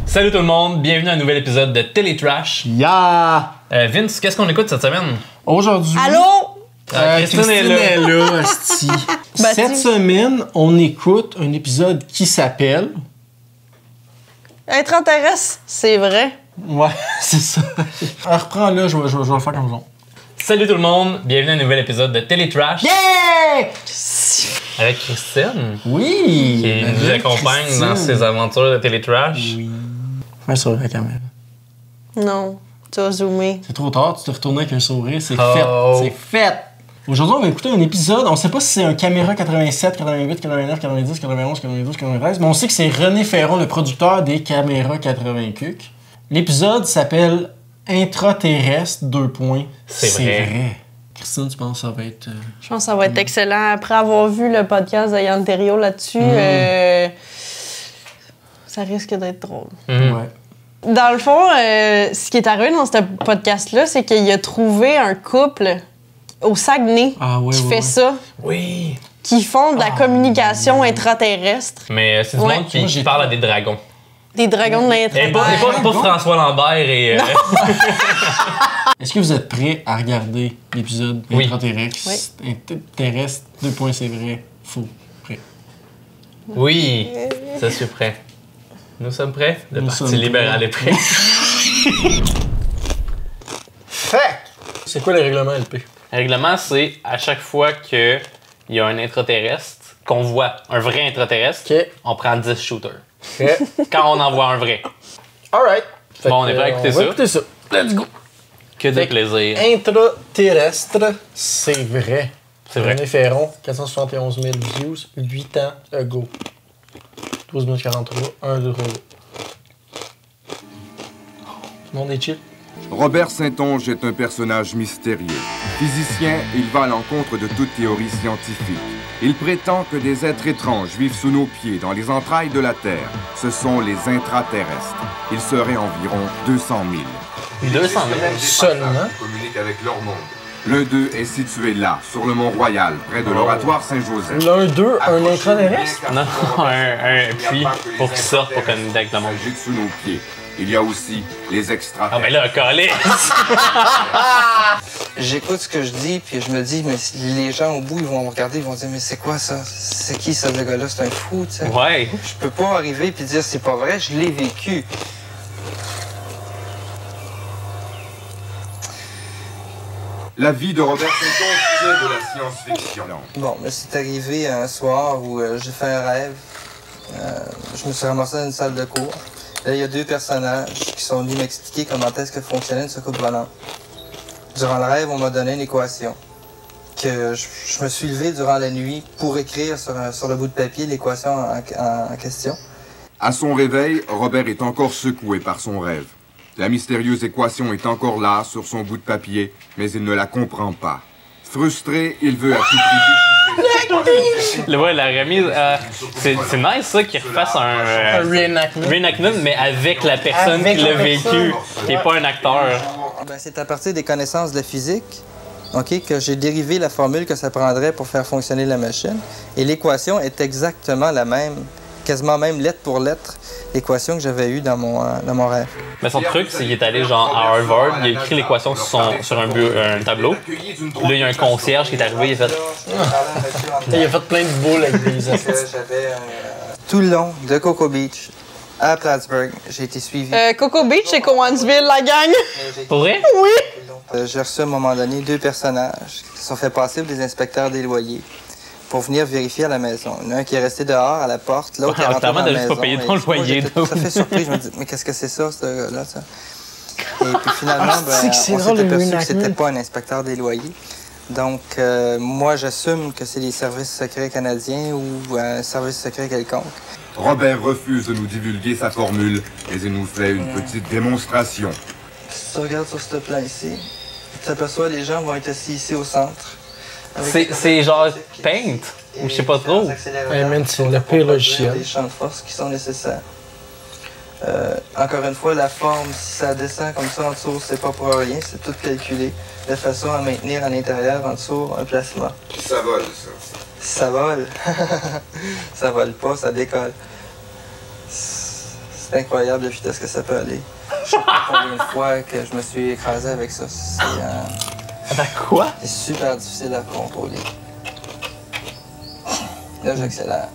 Salut tout le monde, bienvenue à un nouvel épisode de Télétrash. Yeah! Vince, qu'est-ce qu'on écoute cette semaine? Aujourd'hui... Allô? Christine est là. asti. Bah, Cette semaine, on écoute un épisode qui s'appelle... Intraterrestre, c'est vrai. Ouais, c'est ça. Alors, reprends-le, je vais le faire comme ça. Salut tout le monde, bienvenue à un nouvel épisode de Télétrash. Yeah! Avec Christine, Oui! qui nous accompagne dans ses aventures de Télétrash. Oui. Fais ça avec la caméra. Non, tu vas zoomer. C'est trop tard, tu t'es retourné avec un sourire, c'est Oh. fait. C'est fait! Aujourd'hui, on va écouter un épisode, on sait pas si c'est un caméra 87, 88, 89, 90, 91, 92, 93, mais on sait que c'est René Ferron, le producteur des caméras 80 cuc. L'épisode s'appelle Intraterrestre, : C'est vrai. Christine, tu penses que ça va être... Je pense que ça va être excellent. Après avoir vu le podcast de Yann Terriot là-dessus, ça risque d'être drôle. Ouais. Dans le fond, ce qui est arrivé dans ce podcast-là, c'est qu'il a trouvé un couple au Saguenay qui fait ça, Oui. qui font de la communication intraterrestre. Mais c'est du Ouais. monde qui parle à des dragons. Des dragons de Et l'intraterrestre. pas François Lambert et... Est-ce que vous êtes prêts à regarder l'épisode Oui. Intraterrestre? Intraterrestre, : c'est vrai, faux, prêt. Oui, je suis prêt. Nous sommes prêts? Le Nous Parti sommes libéral est prêt. C'est quoi les règlements LP? Le règlement, c'est à chaque fois qu'il y a un intraterrestre, qu'on voit un vrai intraterrestre, OK. on prend 10 shooters. OK. Quand on en voit un vrai. Alright. Bon, on est prêt à écouter on ça? va écouter ça. Let's go. Que de Fait que plaisir. Intraterrestre, c'est vrai. C'est vrai. René Ferron, 471 000 views, 8 ans ago. 12 043, 1, 2, 3. Tout le monde est chill. Robert Saintonge est un personnage mystérieux. Physicien, il va à l'encontre de toute théorie scientifique. Il prétend que des êtres étranges vivent sous nos pieds, dans les entrailles de la Terre. Ce sont les intraterrestres. Ils seraient environ 200 000. 200 000. Seulement. Communiquent avec leur monde. L'un d'eux est situé là, sur le Mont Royal, près de l'oratoire Saint-Joseph. L'un d'eux, un intraterrestre? Non, un puits pour qu'ils sortent pour communiquer avec le monde. Magique sous nos pieds. Il y a aussi les Ah, extraterrestres. ben là, collé! J'écoute ce que je dis, puis je me dis, mais les gens au bout, ils vont me regarder, ils vont dire, mais c'est quoi ça? C'est qui ça, ce gars-là? C'est un fou, tu sais. Ouais. Je peux pas arriver puis dire, c'est pas vrai, je l'ai vécu. La vie de Robert Saintonge, c'est de la science-fiction. Bon, mais c'est arrivé un soir où j'ai fait un rêve. Je me suis ramassé dans une salle de cours. Là, il y a deux personnages qui sont venus m'expliquer comment est-ce que fonctionnait une soucoupe volante. Durant le rêve, on m'a donné une équation. Que je me suis levé durant la nuit pour écrire sur le bout de papier l'équation en question. À son réveil, Robert est encore secoué par son rêve. La mystérieuse équation est encore là, sur son bout de papier, mais il ne la comprend pas. Frustré, il veut à tout prix Le ouais, la remise. C'est nice ça qu'ils refassent un reenactment, mais avec la personne Avec qui l'a la vécu, qui n'est pas un acteur. Ben, c'est à partir des connaissances de la physique, ok, que j'ai dérivé la formule que ça prendrait pour faire fonctionner la machine. Et l'équation est exactement la même, quasiment même lettre pour lettre, l'équation que j'avais eue dans mon rêve. Mais son truc, c'est qu'il est allé genre à Harvard, il a écrit l'équation sur un tableau. Puis là, il y a un concierge qui est arrivé, il a fait. Il a fait plein de boules avec des Tout le long de Cocoa Beach à Plattsburgh, j'ai été suivi. Cocoa Beach, c'est Cowansville, la gang. Pour vrai? Oui. J'ai reçu à un moment donné deux personnages qui se sont fait passer pour des inspecteurs des loyers pour venir vérifier à la maison. Il y en a un qui est resté dehors à la porte, l'autre est rentré dans clairement, la t'as juste maison. pas payé ton Et du coup, loyer, j'étais tout à fait surpris. Je me dis, mais qu'est-ce que c'est ça, ce gars-là, ça? Et puis finalement, c'est que c'est on drôle, s'est le aperçu que reenactment. c'était pas un inspecteur des loyers. Donc, moi, j'assume que c'est les services secrets canadiens ou un service secret quelconque. Robert refuse de nous divulguer sa formule, mais il nous fait une petite démonstration. Si tu regardes sur ce plan ici, tu t'aperçois les gens vont être assis ici au centre. C'est genre Paint? Ou je sais pas trop. Hey man, c'est le pire logiciel. Les champs de force qui sont nécessaires. Encore une fois, la forme, si ça descend comme ça en dessous, c'est pas pour rien, c'est tout calculé de façon à maintenir à l'intérieur, en dessous, un placement. Ça vole, ça. Ça vole. Ça vole pas, ça décolle. C'est incroyable la vitesse que ça peut aller. Je sais pas combien de fois que je me suis écrasé avec ça. Quoi? C'est super difficile à contrôler. Là, j'accélère.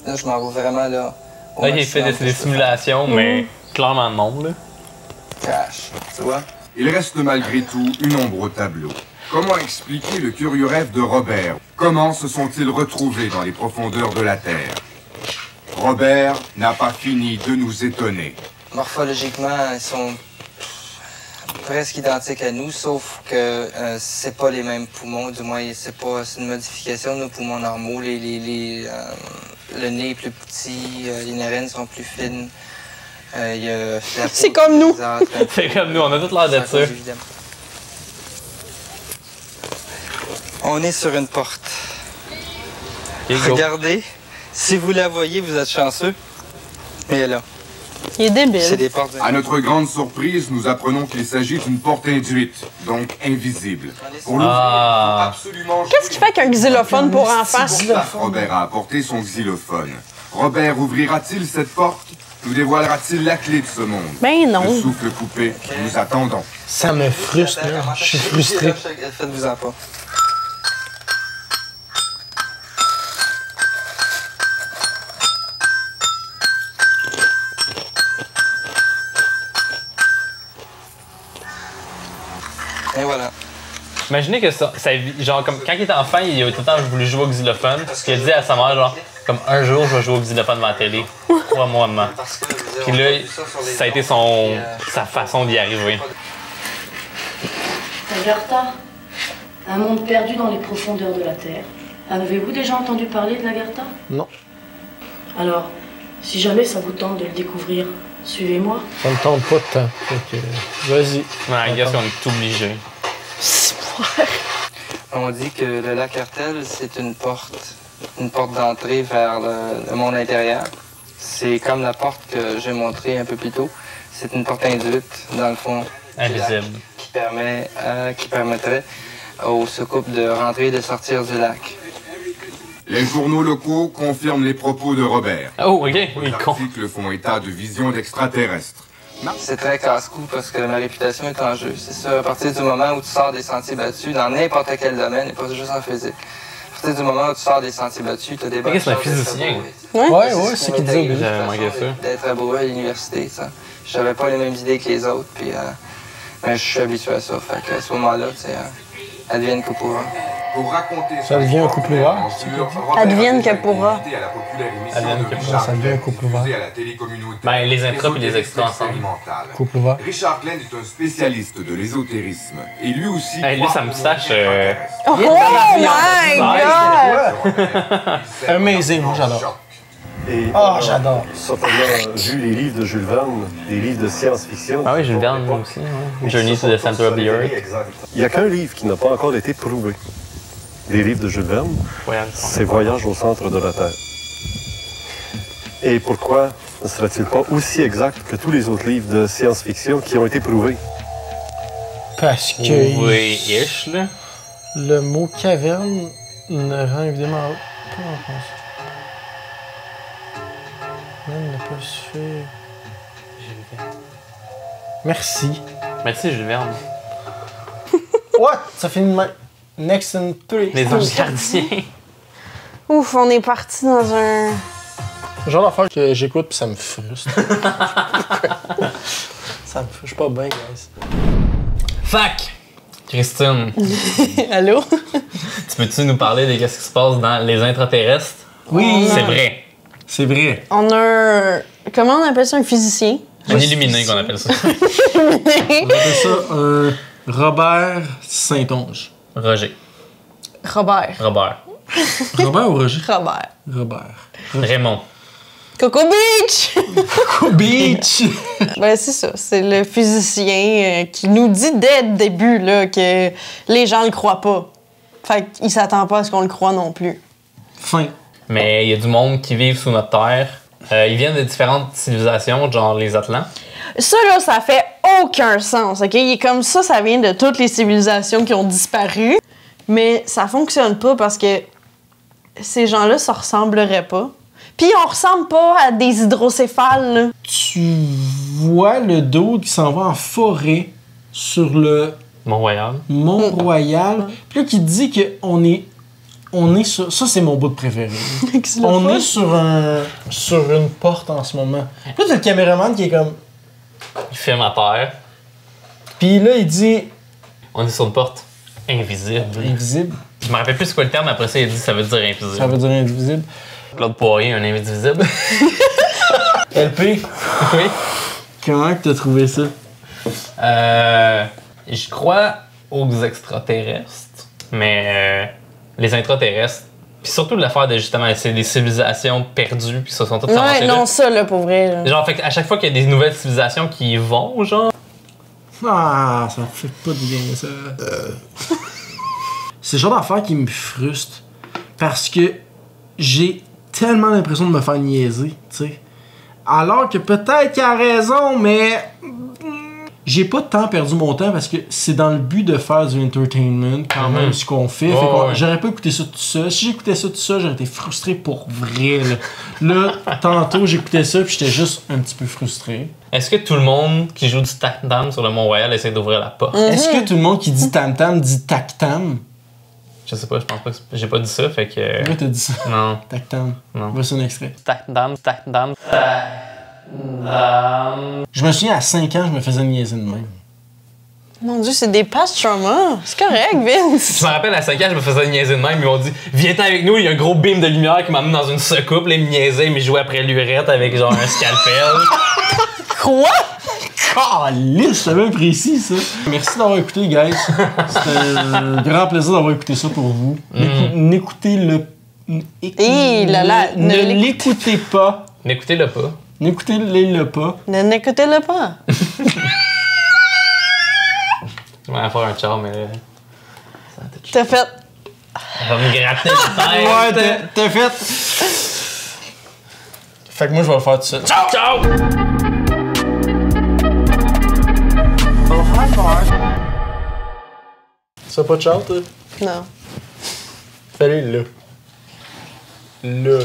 Là, je m'en vais vraiment là. Là, il fait des simulations, mais clairement non, là. Crash, tu vois? Il reste malgré tout une ombre au tableau. Comment expliquer le curieux rêve de Robert? Comment se sont-ils retrouvés dans les profondeurs de la Terre? Robert n'a pas fini de nous étonner. Morphologiquement, ils sont presque identiques à nous, sauf que c'est pas les mêmes poumons, du moins c'est une modification de nos poumons normaux. Le nez est plus petit, les narines sont plus fines. C'est comme nous. C'est comme nous, on a tout l'air d'être ça. On est sur une porte. Okay, go. Regardez, si vous la voyez, vous êtes chanceux. Mais elle est là. Il est débile. C'est des portes. À notre grande surprise, nous apprenons qu'il s'agit d'une porte induite, donc invisible. Pour l'ouvrir, il faut absolument Qu'est-ce qui fait qu'un xylophone pour enfants? Robert a apporté son xylophone. Robert ouvrira-t-il cette porte? Nous dévoilera-t-il la clé de ce monde? Ben non. Le souffle coupé, nous attendons. Ça me frustre, là. Je suis frustré. Faites-vous-en pas. Et voilà. Imaginez que genre, comme quand il était enfant, il a tout le temps voulu jouer au xylophone. Il a dit à sa mère, genre, comme un jour, je vais jouer au xylophone devant la télé. Crois-moi, maman. Puis là, ça a été sa façon d'y arriver. Agartha, un monde perdu dans les profondeurs de la Terre. Avez-vous déjà entendu parler de l'Agartha? Non. Alors, si jamais ça vous tente de le découvrir, suivez-moi. Ça me tente pas de temps. Donc, vas-y. Ouais, I guess qu'on est obligé. On dit que le lac Hertel, c'est une porte d'entrée vers le monde intérieur. C'est comme la porte que j'ai montrée un peu plus tôt. C'est une porte induite, dans le fond, Invisible. qui permettrait aux soucoupes de rentrer et de sortir du lac. Les journaux locaux confirment les propos de Robert. Oh, ok, il est Les con. articles font état de visions d'extraterrestres. C'est très casse-cou parce que ma réputation est en jeu. C'est ça, à partir du moment où tu sors des sentiers battus, dans n'importe quel domaine, et pas juste en physique. À partir du moment où tu sors des sentiers battus, tu as des bonnes Mais qu'est-ce chances que c'est un d'être physicien? amoureux. Ouais, c'est qui dit au début. J'avais manqué ça. D'être amoureux à l'université, ça. J'avais pas les mêmes idées que les autres, puis mais je suis habitué à ça. Fait qu'à ce moment-là, tu sais, advienne que pourra. Pour raconter Ça devient un couple ouvert, c'est Advienne que pourra. Advienne que pourra. Ça devient un couple ouvert. Ben, les intras et les extras ensemble. Couple ouvert. Richard Glenn est un spécialiste de l'ésotérisme. Et lui aussi. Hey, lui, sa moustache. Oh my god! Amazing, moi j'adore. Et Oh, j'adore. certainement vu les livres de Jules Verne, des livres de science-fiction. Ah oui, Jules Verne, moi aussi. Ouais. Journey to the Center of the Earth. Exact. Il n'y a qu'un livre qui n'a pas encore été prouvé. Des livres de Jules Verne, c'est Voyage au centre de la Terre. Et pourquoi ne serait-il pas aussi exact que tous les autres livres de science-fiction qui ont été prouvés? Parce que Oui, ish, là. le mot caverne ne rend évidemment pas en France. Même ne pas suffire. Merci. Merci, Jules Verne. What? Ça finit de même. Next in 3. Les anges gardiens. Ouf, on est parti dans un. Genre d'affaire que j'écoute pis ça me frustre. Ça me frustre. Je suis pas bien, guys. Fac! Christine, Allô? tu peux-tu nous parler de ce qui se passe dans les intraterrestres? Oui. C'est vrai. C'est vrai. On a un. Comment on appelle ça? Un physicien? Un illuminé qu'on appelle ça. On appelle ça un Robert Saint-Onge. Roger. Robert. Robert. Robert ou Roger? Robert. Robert. Raymond. Coco Beach! Coco Beach! Ben, c'est ça. C'est le physicien qui nous dit dès le début là, que les gens le croient pas. Fait qu'il s'attend pas à ce qu'on le croit non plus. Fin. Mais il y a du monde qui vit sous notre terre Ils viennent de différentes civilisations, genre les Atlants. Ça, là, ça fait aucun sens, OK? Il est comme ça vient de toutes les civilisations qui ont disparu. Mais ça fonctionne pas parce que ces gens-là, ça ressembleraient pas. Puis on ressemble pas à des hydrocéphales, là. Tu vois le dude qui s'en va en forêt sur le Mont-Royal. Mont-Royal. Puis là, qui dit qu'on est... On est sur... Ça, c'est mon bout préféré. On est sur une porte en ce moment. Là, t'as le caméraman qui est comme... Il filme à terre. Puis là, il dit... On est sur une porte invisible. Invisible. Je me rappelle plus c'est quoi le terme, après ça, il dit ça veut dire invisible. Ça veut dire invisible. Claude Poirier, un invisible. LP, Oui. comment que t'as trouvé ça? Je crois aux extraterrestres, mais les intraterrestres, puis surtout l'affaire de justement, c'est des civilisations perdues, puis ça sont toutes Ouais, non, ça, là, pour vrai. Là. Genre, fait à chaque fois qu'il y a des nouvelles civilisations qui y vont, genre. Ah, ça fait pas de bien, ça. C'est le genre d'affaire qui me frustre. Parce que j'ai tellement l'impression de me faire niaiser, tu sais. Alors que peut-être qu'il a raison, mais... J'ai pas tant perdu mon temps parce que c'est dans le but de faire du entertainment quand même ce qu'on fait. J'aurais pas écouté ça tout seul. Si j'écoutais ça tout seul, j'aurais été frustré pour vrai. Là tantôt, j'écoutais ça puis j'étais juste un petit peu frustré. Est-ce que tout le monde qui joue du tam-tam sur le Mont-Royal essaie d'ouvrir la porte? Est-ce que tout le monde qui dit tam-tam dit tac-tam? Je sais pas, je pense pas que j'ai pas dit ça, fait que... Pourquoi t'as dit ça? Non. Tac-tam. Non. Voici un extrait. Tam-tam. Je me souviens, à 5 ans, je me faisais niaiser de même. Mon Dieu, c'est des past trauma. C'est correct, Vince. Je me rappelle, à 5 ans, je me faisais niaiser de même. Ils m'ont dit, viens-t'en avec nous, il y a un gros beam de lumière qui m'amène dans une secoupe. Là, ils me niaisaient, ils me jouaient après l'urette avec genre un scalpel. Quoi? Calisse, c'était bien précis, ça. Merci d'avoir écouté, guys. C'était un grand plaisir d'avoir écouté ça pour vous. N'écoutez-le... Ne l'écoutez pas. N'écoutez-le pas. N'écoutez-le pas. N'écoutez-le pas. Je vais faire un char, mais... T'as fait... Ça va me gratter la tête. Ouais, t'as fait. Fait que moi, je vais le faire tout seul. Ciao! Ciao! Oh, hi, Mark. Ça pas de ciao, toi? Non. Fallait là. Là.